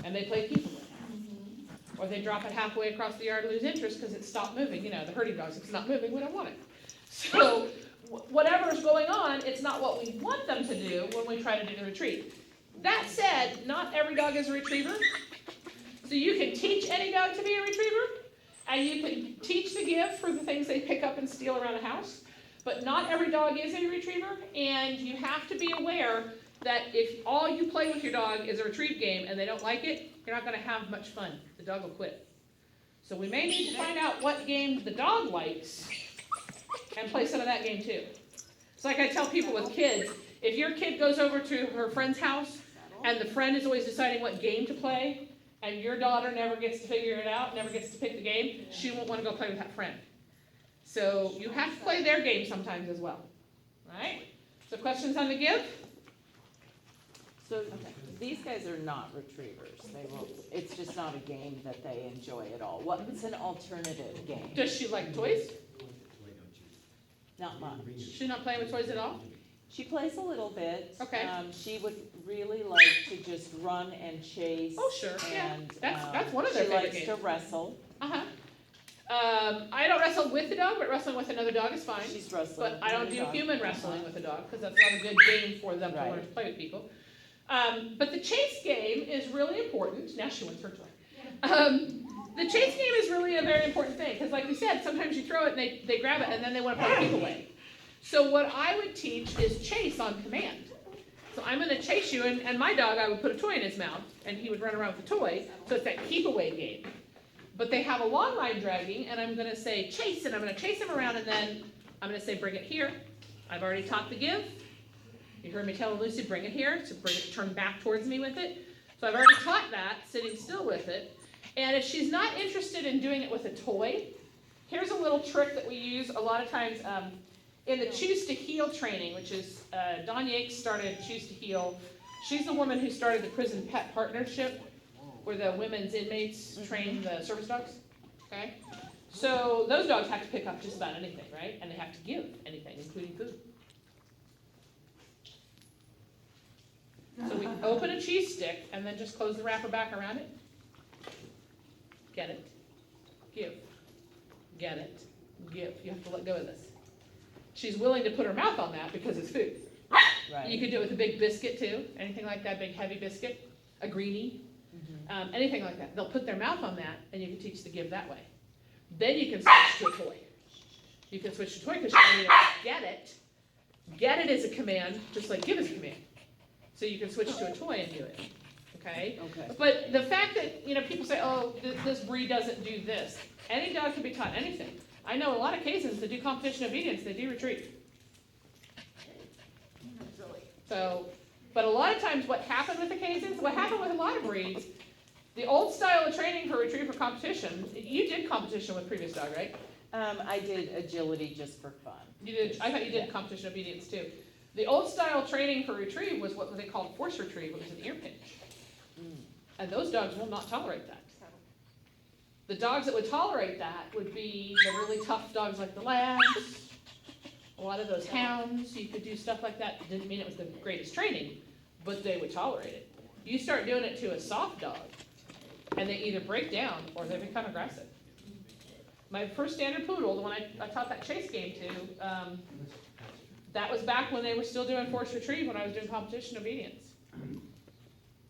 and they play keep away. Or they drop it halfway across the yard and lose interest because it stopped moving. You know, the herding dogs, if it's not moving, we don't want it. So whatever's going on, it's not what we want them to do when we try to do the retrieve. That said, not every dog is a retriever. So you can teach any dog to be a retriever, and you can teach the give for the things they pick up and steal around the house. But not every dog is a retriever, and you have to be aware that if all you play with your dog is a retrieve game and they don't like it, you're not going to have much fun. The dog will quit. So we may need to find out what game the dog likes and play some of that game too. It's like I tell people with kids, if your kid goes over to her friend's house and the friend is always deciding what game to play, and your daughter never gets to figure it out, never gets to pick the game, she won't want to go play with that friend. So you have to play their game sometimes as well. All right? So questions on the give? So these guys are not retrievers. It's just not a game that they enjoy at all. What's an alternative game? Does she like toys? Not much. She's not playing with toys at all? She plays a little bit. Okay. She would really like to just run and chase. Oh, sure. Yeah. And That's one of their favorite games. She likes to wrestle. Uh-huh. I don't wrestle with the dog, but wrestling with another dog is fine. She's wrestling. But I don't do human wrestling with a dog because that's not a good game for them to learn to play with people. But the chase game is really important. Now she wants her toy. The chase game is really a very important thing because, like we said, sometimes you throw it and they grab it and then they want to play keep away. So what I would teach is chase on command. So I'm going to chase you, and my dog, I would put a toy in his mouth, and he would run around with the toy. So it's that keep away game. But they have a long line dragging, and I'm going to say chase, and I'm going to chase him around, and then I'm going to say bring it here. I've already taught the give. You heard me tell Lucy, bring it here, so bring it, turn back towards me with it. So I've already taught that, sitting still with it. And if she's not interested in doing it with a toy, here's a little trick that we use a lot of times in the Choose to Heal training, which is Dawn Yates started Choose to Heal. She's the woman who started the Prison Pet Partnership, where the women's inmates train the service dogs. Okay? So those dogs have to pick up just about anything, right? And they have to give anything, including food. So we open a cheese stick and then just close the wrapper back around it. Get it. Give. Get it. Give. You have to let go of this. She's willing to put her mouth on that because it's food. Right. You could do it with a big biscuit too. Anything like that, big heavy biscuit, a greenie, anything like that. They'll put their mouth on that and you can teach the give that way. Then you can switch to a toy. You can switch to a toy because you need to get it. Get it is a command, just like give is a command. So you can switch to a toy and do it. Okay? Okay. But the fact that, people say, oh, this breed doesn't do this. Any dog can be taught anything. I know a lot of cases that do competition obedience, they do retrieve. So, but a lot of times what happened with the cases, what happened with a lot of breeds, the old style of training for retrieve for competition, you did competition with previous dog, right? I did agility just for fun. You did. I thought you did competition obedience too. The old style training for retrieve was what they called force retrieve, which was an ear pinch. And those dogs will not tolerate that. The dogs that would tolerate that would be the really tough dogs like the labs, a lot of those hounds. You could do stuff like that. It didn't mean it was the greatest training, but they would tolerate it. You start doing it to a soft dog, and they either break down or they become aggressive. My first standard poodle, the one I taught that chase game to, that was back when they were still doing force retrieve when I was doing competition obedience.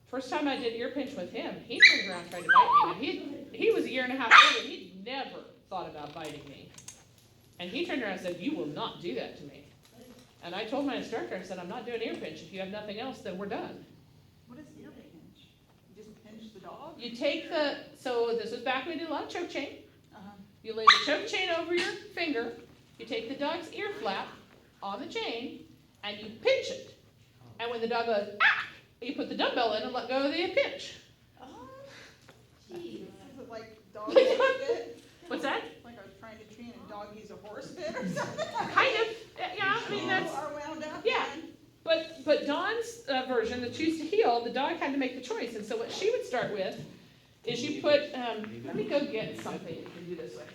First time I did ear pinch with him, he turned around and tried to bite me. He was a year and a half old, and he'd never thought about biting me. And he turned around and said, you will not do that to me. And I told my instructor, I said, I'm not doing ear pinch. If you have nothing else, then we're done. What is ear pinch? You just pinch the dog? You take so this was back when we did a lot of choke chain. You lay the choke chain over your finger, you take the dog's ear flap on the chain, and you pinch it. And when the dog goes, ah, you put the dumbbell in and let go of the pinch. Oh, geez. Is it like dog horse bit? What's that? Like I was trying to train a dog use a horse bit or something? Kind of. Yeah, I mean, that's, Are wound up. yeah. But Dawn's version, the Choose to Heal, the dog had to make the choice. And so what she would start with is you put, let me go get something you can do this with.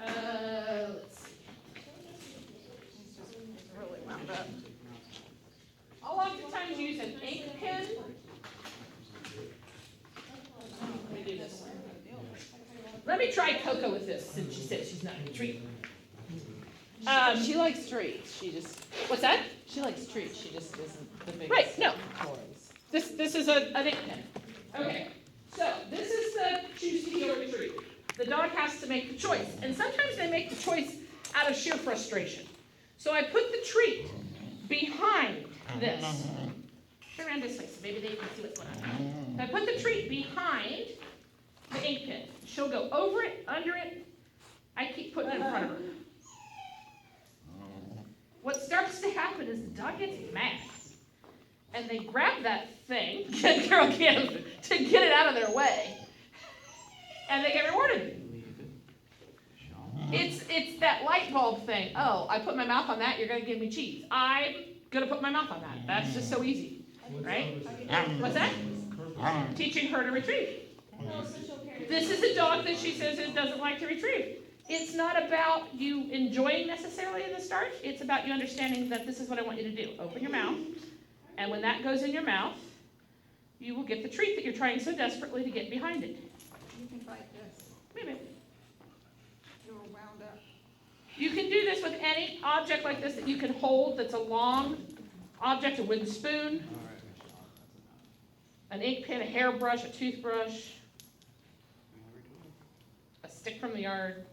Let's see. It's really wound up. I'll oftentimes use an ink pen. Let me try Coco with this, since she said she's not a retriever. She likes treats, What's that? she likes treats, she just isn't the biggest Right, no. toys. This is an ink pen. Okay, so this is the choose to heal or retrieve. The dog has to make the choice, and sometimes they make the choice out of sheer frustration. So I put the treat behind this. Turn around this way so maybe they can see what's going on. So I put the treat behind the ink pen. She'll go over it, under it. I keep putting it in front of her. What starts to happen is the dog gets mad. And they grab that thing, good girl Kim, to get it out of their way. And they get rewarded. It's that light bulb thing. Oh, I put my mouth on that, you're gonna give me cheese. I'm gonna put my mouth on that. That's just so easy, right? What's that? Teaching her to retrieve. This is a dog that she says it doesn't like to retrieve. It's not about you enjoying necessarily in the start. It's about you understanding that this is what I want you to do. Open your mouth, and when that goes in your mouth, you will get the treat that you're trying so desperately to get behind it. You can like this. Maybe. You're wound up. You can do this with any object like this that you can hold that's a long object, a wooden spoon, an ink pen, a hairbrush, a toothbrush, a stick from the yard.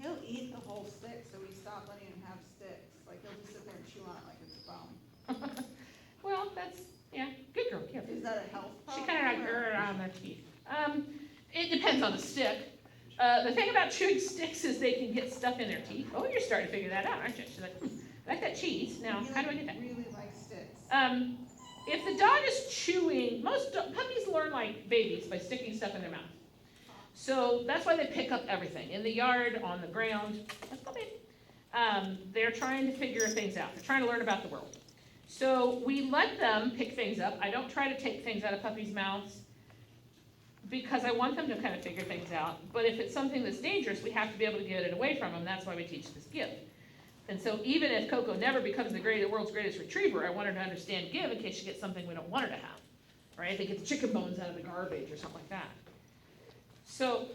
He'll eat the whole stick, so we stop letting him have sticks. Like, he'll just sit there and chew on it like it's a bone. Well, that's, yeah, good girl, Kim. Is that a health She problem? kind of like her around their teeth. It depends on the stick. The thing about chewing sticks is they can get stuff in their teeth. Oh, you're starting to figure that out, aren't you? She's like, I like that cheese. Now, He how do I get that? really likes sticks. If the dog is chewing, puppies learn like babies by sticking stuff in their mouth. So that's why they pick up everything, in the yard, on the ground. That's what they're trying to figure things out. They're trying to learn about the world. So we let them pick things up. I don't try to take things out of puppies' mouths because I want them to kind of figure things out. But if it's something that's dangerous, we have to be able to get it away from them. That's why we teach this give. And so even if Coco never becomes the world's greatest retriever, I want her to understand give in case she gets something we don't want her to have. Right? They get the chicken bones out of the garbage or something like that. So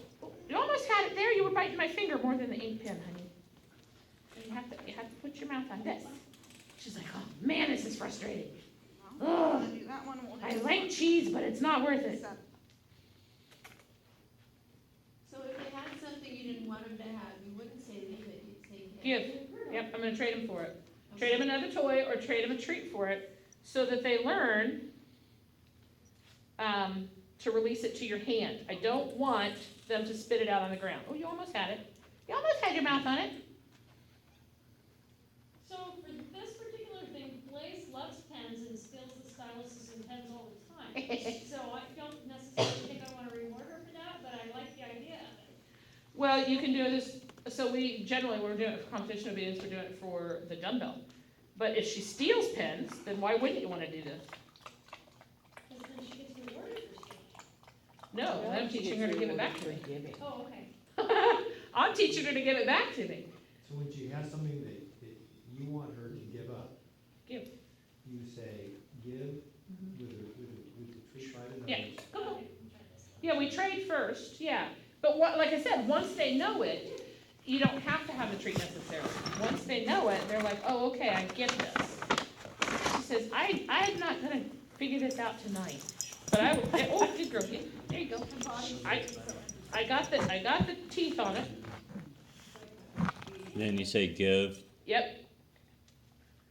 you almost had it there. You were biting my finger more than the ink pen, honey. And you have to put your mouth on this. She's like, oh man, this is frustrating. Well, Ugh. then do that one, we'll I do like cheese, but it's not worth it. So if they had something you didn't want them to have, you wouldn't say leave it, you'd say Give. Yep, I'm gonna trade them for it. Trade them another toy or trade them a treat for it so that they learn to release it to your hand. I don't want them to spit it out on the ground. Oh, you almost had it. You almost had your mouth on it. So for this particular thing, Blaze loves pens and steals the styluses and pens all the time. So I don't necessarily think I want to reward her for that, but I like the idea of it. Well, you can do this, so we're doing it for competition obedience, we're doing it for the dumbbell. But if she steals pens, then why wouldn't you wanna do this? Because then she gets rewarded for stealing. No, I'm teaching her to give it back to me. Giving. Oh, okay. I'm teaching her to give it back to me. So when she has something that you want her to give up. Give. You say, give with the treat right in Yeah. others. Go, go. Okay, I'm trying this. Yeah, we trade first, yeah. But like I said, once they know it, you don't have to have the treat necessarily. Once they know it, they're like, oh, okay, I get this. She says, I'm not gonna figure this out tonight, but I will, oh, good girl, yeah, there you go. I got the teeth on it, Then you say give. yep.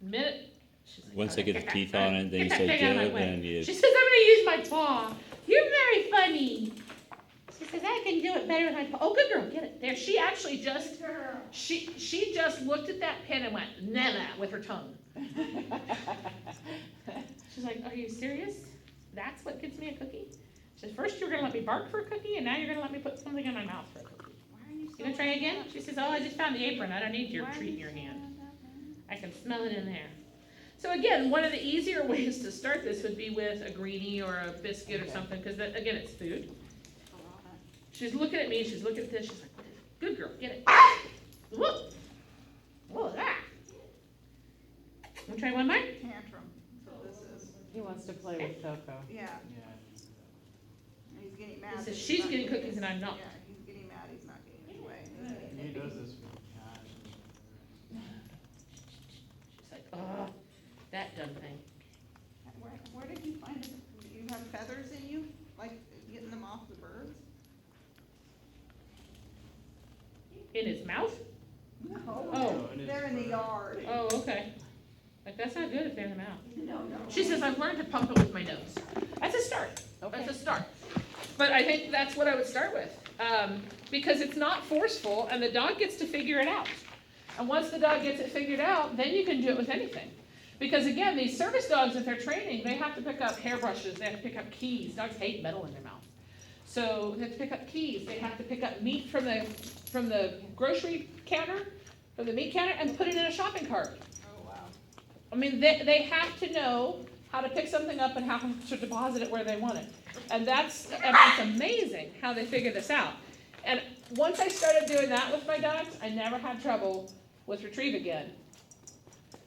Minute. She's like, Once "Oh, they get the teeth on it, then you get say that thing out of my give, way." and you. She says, I'm gonna use my paw. You're very funny. She says, I can do it better with my paw. Oh, good girl, get it. There, she actually just, she just looked at that pen and went, nah, with her tongue. She's like, are you serious? That's what gives me a cookie? She says, first you were gonna let me bark for a cookie, and now you're gonna let me put something in my mouth for a cookie. Why are you so? You gonna try again? She says, oh, I just found the apron. I don't need your Why are treat in you your so hand. wound up, man? I can smell it in there. So again, one of the easier ways to start this would be with a greenie or a biscuit or something, because again, it's food. Oh, all that. She's looking at me, she's looking at this, she's like, what is it? Good girl, get it. Whoop! What was that? Wanna try one more? Tantrum, that's what this is. He wants to play with Coco. Yeah. He's getting mad. He that says he's she's not getting cookies and I'm not. Yeah, he's getting mad, he's not getting his way. He does this with cash and She's like, oh, that dumb thing. Where did you find it? Do you have feathers in you, like getting them off the birds? In his mouth? No. Oh. They're in the yard. Oh, okay. Like, that's not good if they're in the mouth. No. She says, I've learned to pump it with my nose. That's a start. Okay. That's a start. But I think that's what I would start with. Because it's not forceful and the dog gets to figure it out. And once the dog gets it figured out, then you can do it with anything. Because again, these service dogs, if they're training, they have to pick up hairbrushes, they have to pick up keys. Dogs hate metal in their mouth. So they have to pick up keys, they have to pick up meat from the grocery counter, from the meat counter, and put it in a shopping cart. Oh, wow. I mean, they have to know how to pick something up and how to deposit it where they want it. And it's amazing how they figure this out. And once I started doing that with my dogs, I never had trouble with retrieve again.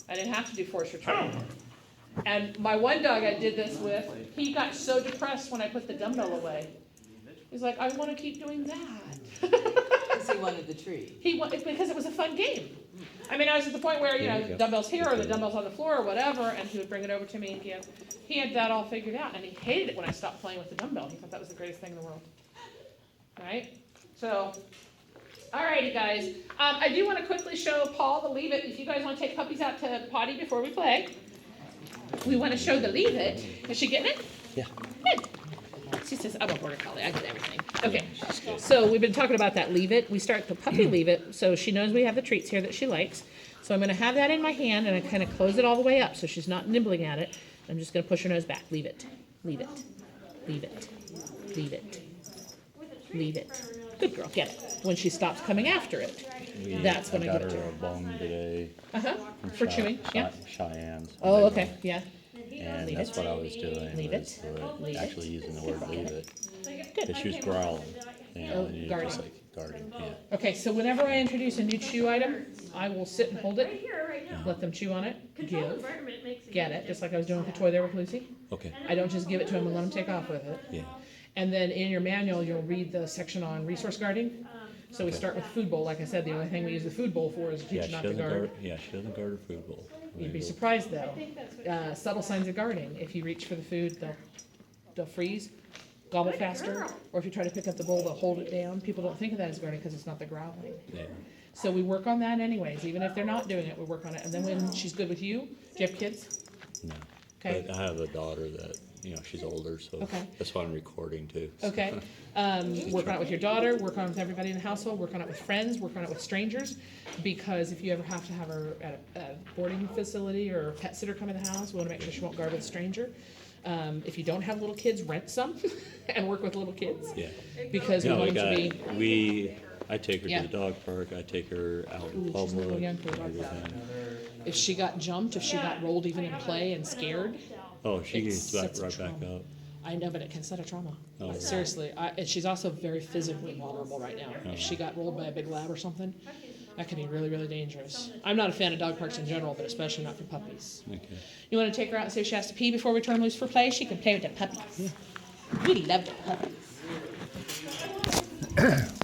I didn't have to do forced retrieve. And my one dog I did this with, he got so depressed when I put the dumbbell away. He's like, I want to keep doing that. Because he wanted the treat. Because it was a fun game. I mean, I was at the point where, There you the go. dumbbell's here or the dumbbell's on the floor or whatever, and he would bring it over to me, and he had that all figured out, and he hated it when I stopped playing with the dumbbell. He thought that was the greatest thing in the world. Right? So, alrighty guys. I do want to quickly show Paul the Leave It. If you guys want to take puppies out to potty before we play, we want to show the Leave It. Is she getting it? Yeah. Good. She says, I'm a border collie, I get everything. Okay, so we've been talking about that Leave It. We start the puppy Leave It, so she knows we have the treats here that she likes. So I'm gonna have that in my hand and I kind of close it all the way up so she's not nibbling at it. I'm just gonna push her nose back. Leave it, leave it, leave it, leave it, leave it. Good girl, get it. When she stops coming after it, that's when I got give it to her her. a bone today. For chewing, yeah. Cheyenne's. Oh, okay, yeah. And Leave that's it. what I was doing, Leave was it. Leave it. actually using the word leave it. Good. Because she was growling, Oh, and you're guarding. just like guarding, yeah. Okay, so whenever I introduce a new chew item, I will sit and hold Right it, here, right now. let them chew on it, Controlled give, environment makes a get huge it, just like I was doing with the toy there with Lucy. Okay, I don't just give it to them and let them take off with it. yeah, And then in your manual, you'll read the section on resource guarding. So we start with food bowl. Like I said, the only thing we use the food bowl for is to yeah, teach she not to doesn't guard. guard, yeah, she doesn't guard her food bowl. You'd be Maybe- surprised I though. think that's what. Subtle signs of guarding. If you reach for the food, they'll freeze, gobble Good faster. girl. Or if you try to pick up the bowl, they'll hold it down. People don't think of that as guarding because it's not the growling. Yeah, So we work on that anyways. Even if they're not doing it, we work on it. And then when she's good with you, do you have kids? no. Okay. But I have a daughter that, she's older, so Okay. that's why I'm recording too. so. Okay, work on it with your daughter, work on it with everybody in the household, work on it with friends, work on it with strangers. Because if you ever have to have her at a boarding facility or a pet sitter come in the house, we wanna make sure she won't guard with a stranger. If you don't have little kids, rent some and work with little kids. Yeah. Because we No, want them to be, I take her Yeah. to the dog park, I take her out in Ooh, she's a little public. young for the dog everything. another. if she got jumped, if she got rolled even in play and scared, Oh, she It's gets back, such a right back trauma. up. I know, but it can set a trauma. Oh, Like, yeah. seriously, and she's also very physically vulnerable right now. If she got rolled by a big lab or something, that could be really, really dangerous. I'm not a fan of dog parks in general, but especially not for puppies. Okay. You want to take her out and see if she has to pee before we turn her loose for play? She can play with the puppies. We love the puppies.